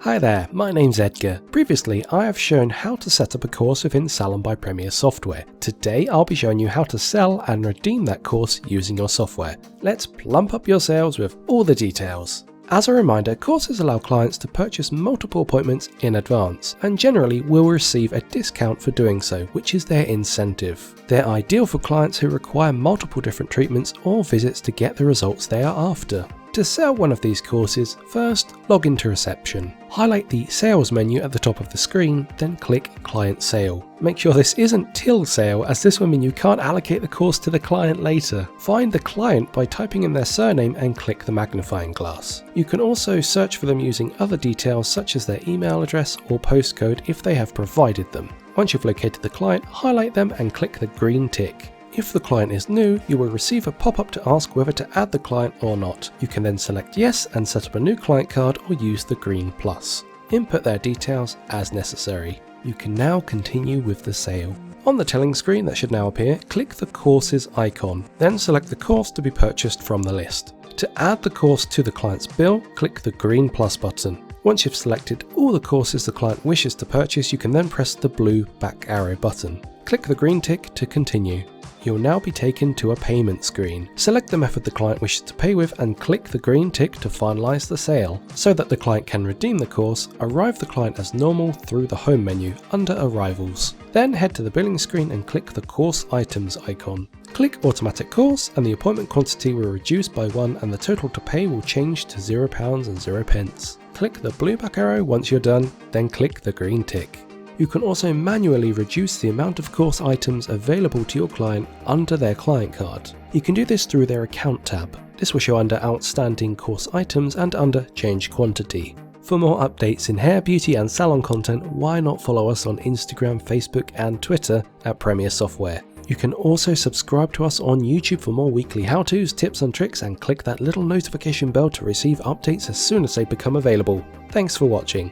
Hi there, my name's Edgar. Previously, I have shown how to set up a course within Salon by Premier software. Today, I'll be showing you how to sell and redeem that course using your software. Let's plump up your sales with all the details. As a reminder, courses allow clients to purchase multiple appointments in advance, and generally will receive a discount for doing so, which is their incentive. They're ideal for clients who require multiple different treatments or visits to get the results they are after. To sell one of these courses, first log into reception. Highlight the sales menu at the top of the screen, then click Client Sale. Make sure this isn't till sale, as this will mean you can't allocate the course to the client later. Find the client by typing in their surname and click the magnifying glass. You can also search for them using other details such as their email address or postcode if they have provided them. Once you've located the client, highlight them and click the green tick. If the client is new, you will receive a pop-up to ask whether to add the client or not. You can then select yes and set up a new client card or use the green plus. Input their details as necessary. You can now continue with the sale. On the telling screen that should now appear, click the courses icon, then select the course to be purchased from the list. To add the course to the client's bill, click the green plus button. Once you've selected all the courses the client wishes to purchase, you can then press the blue back arrow button. Click the green tick to continue. You'll now be taken to a payment screen. Select the method the client wishes to pay with and click the green tick to finalize the sale. So that the client can redeem the course, arrive the client as normal through the home menu under Arrivals. Then head to the billing screen and click the course items icon. Click automatic course and the appointment quantity will reduce by 1 and the total to pay will change to £0 and 0 pence. Click the blue back arrow once you're done, then click the green tick. You can also manually reduce the amount of course items available to your client under their client card. You can do this through their account tab. This will show under outstanding course items and under change quantity. For more updates in hair, beauty and salon content, why not follow us on Instagram, Facebook and Twitter at Premier Software. You can also subscribe to us on YouTube for more weekly how-tos, tips and tricks, and click that little notification bell to receive updates as soon as they become available. Thanks for watching.